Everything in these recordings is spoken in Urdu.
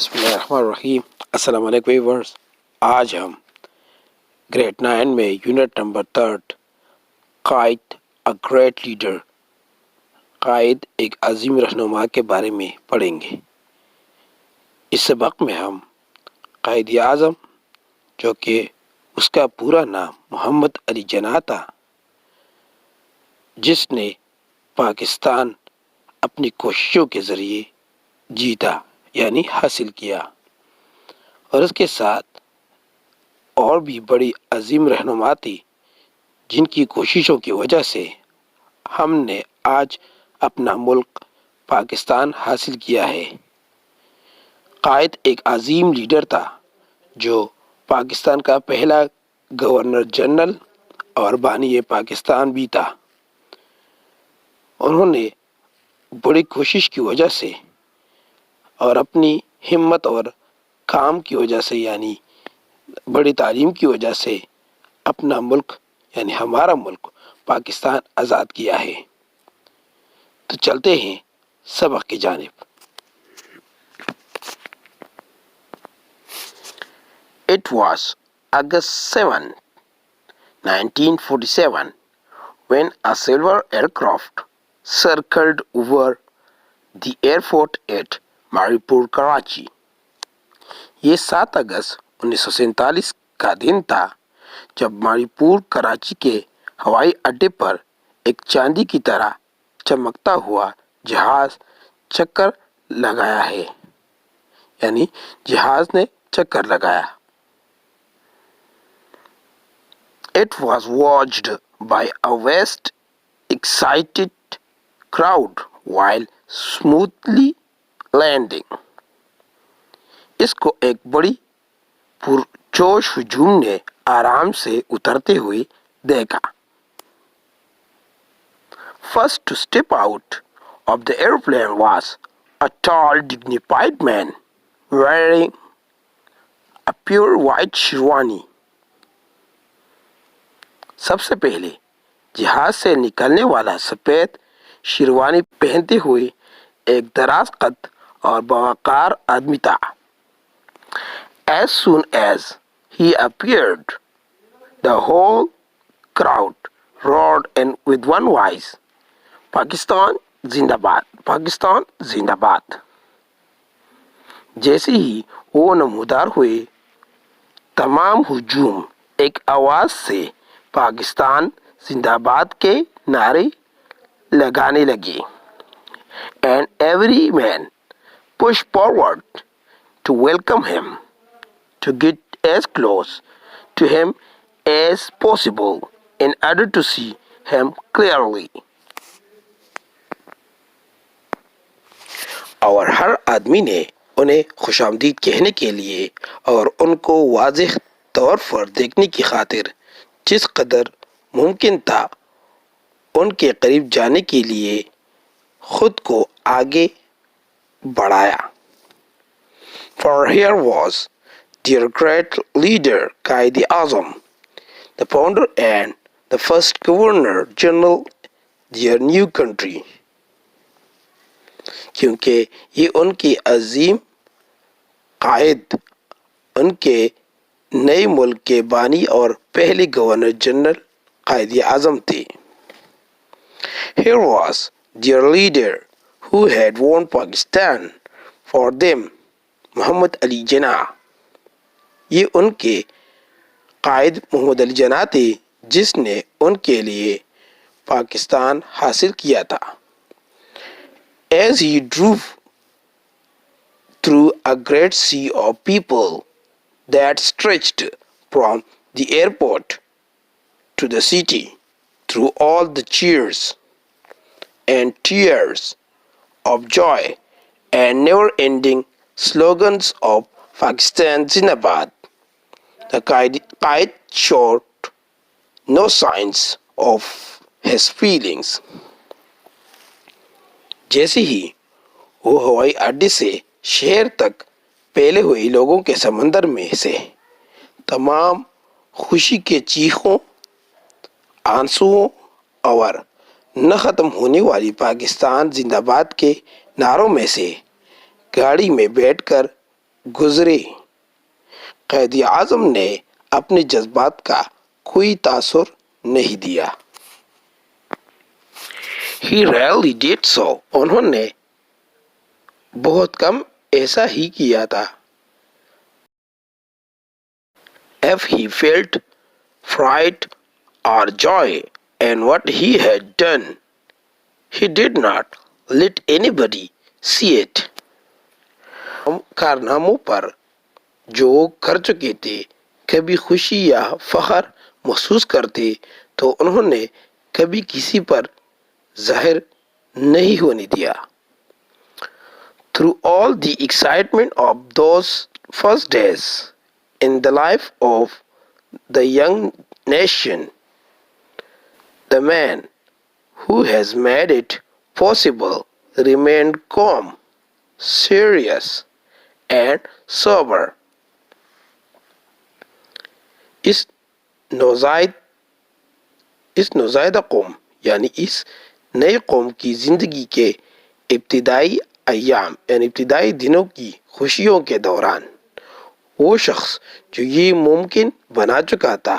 بسم اللہ الرحمن الرحیم۔ السلام علیکم ویورز، آج ہم گریڈ 9 میں unit number 3 Quaid a great leader, قائد ایک عظیم رہنما کے بارے میں پڑھیں گے۔ اس سبق میں ہم قائد اعظم، جو کہ اس کا پورا نام محمد علی جناح تھا، جس نے پاکستان اپنی کوششوں کے ذریعے جیتا یعنی حاصل کیا، اور اس کے ساتھ اور بھی بڑی عظیم رہنما تھی جن کی کوششوں کی وجہ سے ہم نے آج اپنا ملک پاکستان حاصل کیا ہے۔ قائد ایک عظیم لیڈر تھا جو پاکستان کا پہلا گورنر جنرل اور بانی پاکستان بھی تھا۔ انہوں نے بڑی کوشش کی وجہ سے اور اپنی ہمت اور کام کی وجہ سے یعنی بڑی تعلیم کی وجہ سے اپنا ملک یعنی ہمارا ملک پاکستان آزاد کیا ہے۔ تو چلتے ہیں سبق کی جانب۔ It was August 7, 1947 when a silver aircraft circled over the airport at ماریپور Karachi. یہ 7 اگست 1947 کا دن تھا جب ماریپور کراچی کے ہوائی اڈے پر ایک چاندی کی طرح چمکتا ہوا جہاز چکر لگایا ہے، یعنی جہاز نے چکر لگایا۔ It was watched by a vast excited crowd while smoothly landing. اس کو ایک بڑی پرجوش ہجوم نے آرام سے اترتے ہوئے دیکھا۔ First to step out of the airplane was a tall, dignified man wearing a pure white sherwani. سب سے پہلے جہاز سے نکلنے والا سفید شیروانی پہنتے ہوئے ایک دراز قد اور باوقار آدمی تھا۔ As soon as he appeared, the whole crowd roared and with one voice, "Pakistan Zindabad! Pakistan Zindabad!" جیسے ہی وہ نمودار ہوئے، تمام ہجوم ایک آواز سے پاکستان زندہ باد کے نعرے لگانے لگے۔ And every man pushed forward to welcome him, to get as close to him as possible in order to see him clearly. اور ہر آدمی نے انہیں خوش آمدید کہنے کے لیے اور ان کو واضح طور پر دیکھنے کی خاطر جس قدر ممکن تھا ان کے قریب جانے کے لیے خود کو آگے بڑھایا۔ For here was their great leader Quaid Azam, the founder and the first governor general their new country. کیونکہ یہ ان کے عظیم قائد، ان کے نئے ملک کے بانی اور پہلے گورنر جنرل قائد اعظم تھے۔ Here was their leader who had won Pakistan for them, محمد علی جناح۔ یہ ان کے قائد محمد علی جناح تھے جس نے ان کے لیے پاکستان حاصل کیا تھا۔ As he drove through a great sea of people that stretched from the airport to the city, through all the cheers and tears of joy and never-ending slogans of Pakistan Zindabad, the Quaid showed no signs of his feelings. جیسے ہی وہ ہوائی اڈے سے شہر تک پھیلے ہوئے لوگوں کے سمندر میں سے تمام خوشی کے چیخوں، آنسوؤں اور نہ ختم ہونے والی پاکستان زندہ باد کے نعروں میں سے گاڑی میں بیٹھ کر گزرے۔ قائد اعظم نے اپنے جذبات کا کوئی تاثر نہیں دیا۔ He rarely did so. انہوں نے بہت کم ایسا ہی کیا تھا۔ If he felt fright or joy in what he had done, he did not let anybody see it. کارناموں پر جو کر چکے تھے کبھی خوشی یا فخر محسوس کرتے تو انہوں نے کبھی کسی پر ظاہر نہیں ہونے دیا۔ Through all the excitement of those first days in the life of the young nation, the man who has made it possible remained calm, serious, and sober. اس نوزائیدہ قوم یعنی اس نئی قوم کی زندگی کے ابتدائی ایام یعنی ابتدائی دنوں کی خوشیوں کے دوران وہ شخص جو یہ ممکن بنا چکا تھا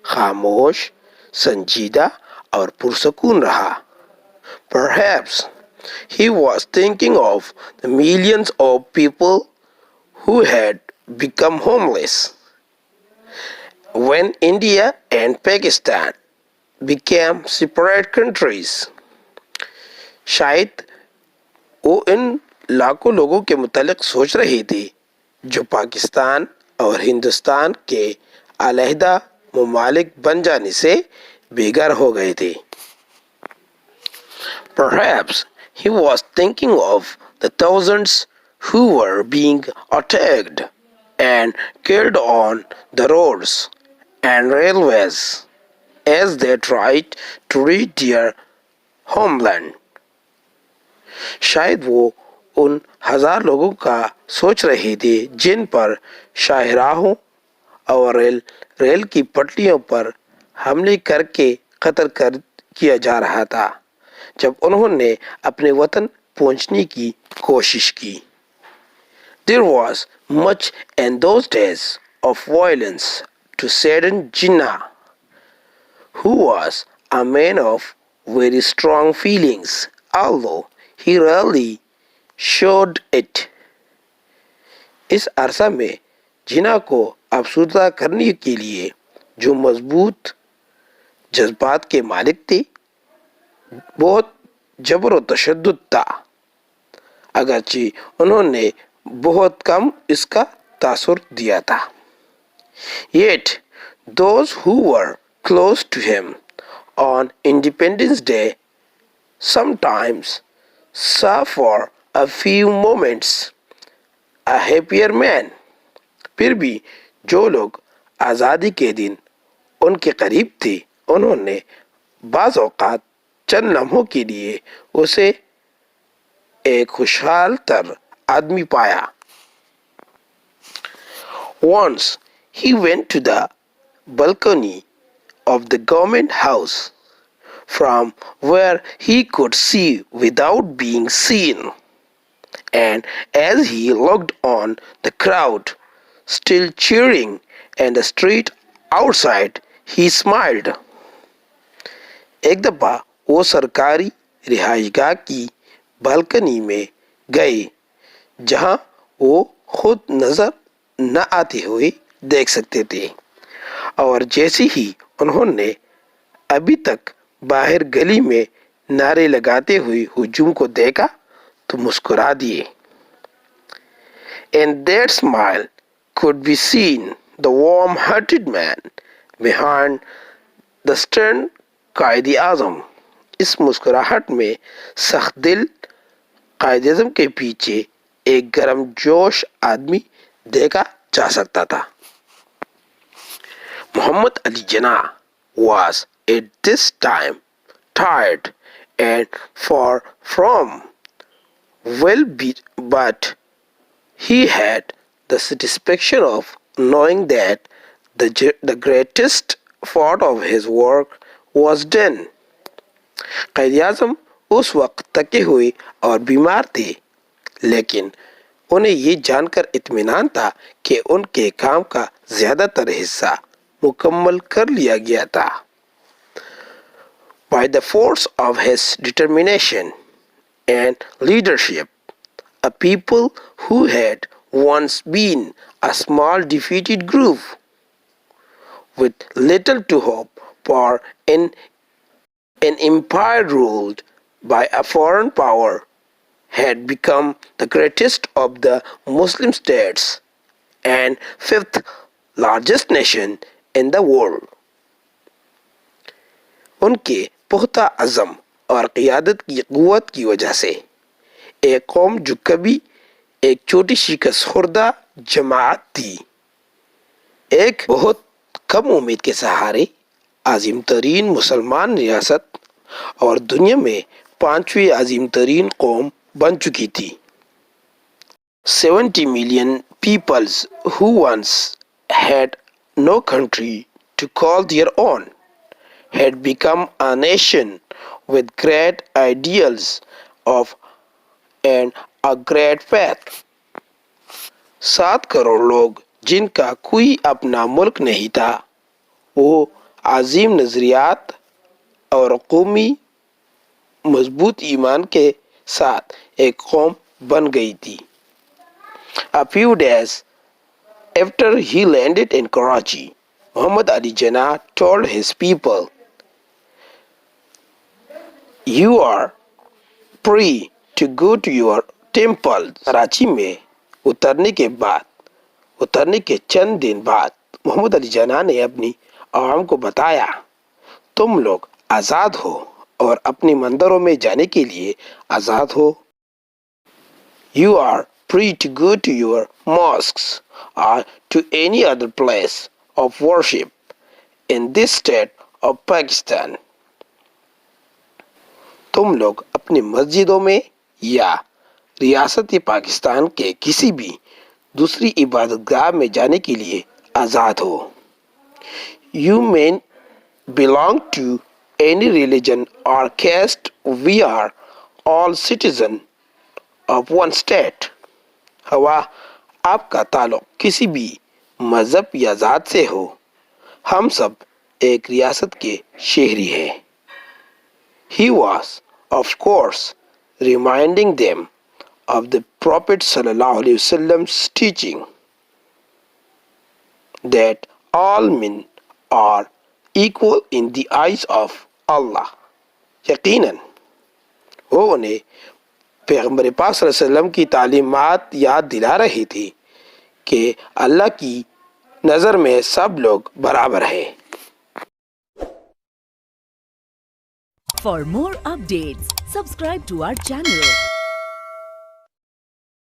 خاموش، سنجیدہ اور پرسکون رہا۔ Perhaps he was thinking of the millions of people who had become homeless when India and Pakistan became separate countries. شاید وہ ان لاکھوں لوگوں کے متعلق سوچ رہے تھے جو پاکستان اور ہندوستان کے علیحدہ ممالک بن جانے سے بے گھر ہو گئے تھے۔ Perhaps he was thinking of the thousands who were being attacked and killed on the roads and railways as they tried to reach their homeland. شاید وہ ان ہزار لوگوں کا سوچ رہے تھے جن پر شاہراہوں اور ریل کی پٹریوں پر حملے کر کے قتل کیا جا رہا تھا جب انہوں نے اپنے وطن پہنچنے کی کوشش کی۔ There was much in those days of violence to sadden Jinnah, who was a man of very strong feelings, although he rarely showed it. اس عرصہ میں جناح کو افسردہ کرنے کے لیے جو مضبوط جذبات کے مالک تھے بہت جبر و تشدد تھا، اگرچہ انہوں نے بہت کم اس کا تاثر دیا تھا۔ Yet those who were close to him on Independence Day sometimes saw for a few moments a happier man. پھر بھی جو لوگ آزادی کے دن ان کے قریب تھے انہوں نے بعض اوقات چند لمحوں کے لیے اسے ایک خوشحال تر آدمی پایا۔ Once he went to the balcony of the government house from where he could see without being seen, and as he looked on the crowd still cheering in the street outside, he smiled. ایک دفعہ وہ سرکاری رہائش گاہ کی بالکنی میں گئے جہاں وہ خود نظر نہ آتے ہوئے دیکھ سکتے تھے، اور جیسے ہی انہوں نے ابھی تک باہر گلی میں نعرے لگاتے ہوئے ہجوم کو دیکھا تو مسکرا دیے۔ In that smile could be seen the warm-hearted man behind the stern Quaid Azam. اس مسکراہٹ میں سخت دل قائد اعظم کے پیچھے ایک گرم جوش آدمی دیکھا جا سکتا تھا۔ محمد Ali Jinnah was at this time tired and far from well, but he had the satisfaction of knowing that the greatest part of his work was done. Quaid Azam اس وقت تکے ہوئے اور بیمار تھے، لیکن انہیں یہ جان کر اطمینان تھا کہ ان کے کام کا زیادہ تر حصہ مکمل کر لیا گیا تھا. By the force of his determination and leadership, a people who had once been a small defeated group with little to hope for in an empire ruled by a foreign power had become the greatest of the Muslim states and fifth largest nation in the world. ان کے پختہ عزم اور قیادت کی قوت کی وجہ سے ایک قوم جو کبھی ایک چھوٹی شکست خوردہ جماعت تھی، ایک بہت کم امید کے سہارے عظیم ترین مسلمان ریاست اور دنیا میں 5ویں عظیم ترین قوم بن چکی تھی. 70 million peoples who once had no country to call their own had become a nation with great ideals of and a great faith. 7 crore لوگ جن کا کوئی اپنا ملک نہیں تھا، وہ عظیم نظریات اور قومی مضبوط ایمان کے ساتھ ایک قوم بن گئی تھی. A few days after he landed in Karachi, Muhammad Ali Jinnah told his people, "You are free to go to your temple." Karachi میں اترنے کے چند دن بعد محمد علی جناح نے اپنی عوام کو بتایا، تم لوگ آزاد ہو اور اپنی مندروں میں جانے کے لیے آزاد ہو. You are free to go to your mosques or to any other place of worship in this state of Pakistan. تم لوگ اپنی مسجدوں میں یا ریاست پاکستان کے کسی بھی دوسری عبادت گاہ میں جانے کے لیے آزاد ہو. You may belong to any religion or caste. We are all citizens of one state. ہوا آپ کا تعلق کسی بھی مذہب یا ذات سے ہو، ہم سب ایک ریاست کے شہری ہیں. He was, of course, reminding them of the Prophet sallallahu alaihi wasallam's teaching that all men are equal in the eyes of Allah. یقیناً وہ انہیں پیغمبر پاک صلی اللہ علیہ وسلم کی تعلیمات یاد دلا رہی تھی کہ اللہ کی نظر میں سب لوگ برابر ہیں. For more updates, subscribe to our channel.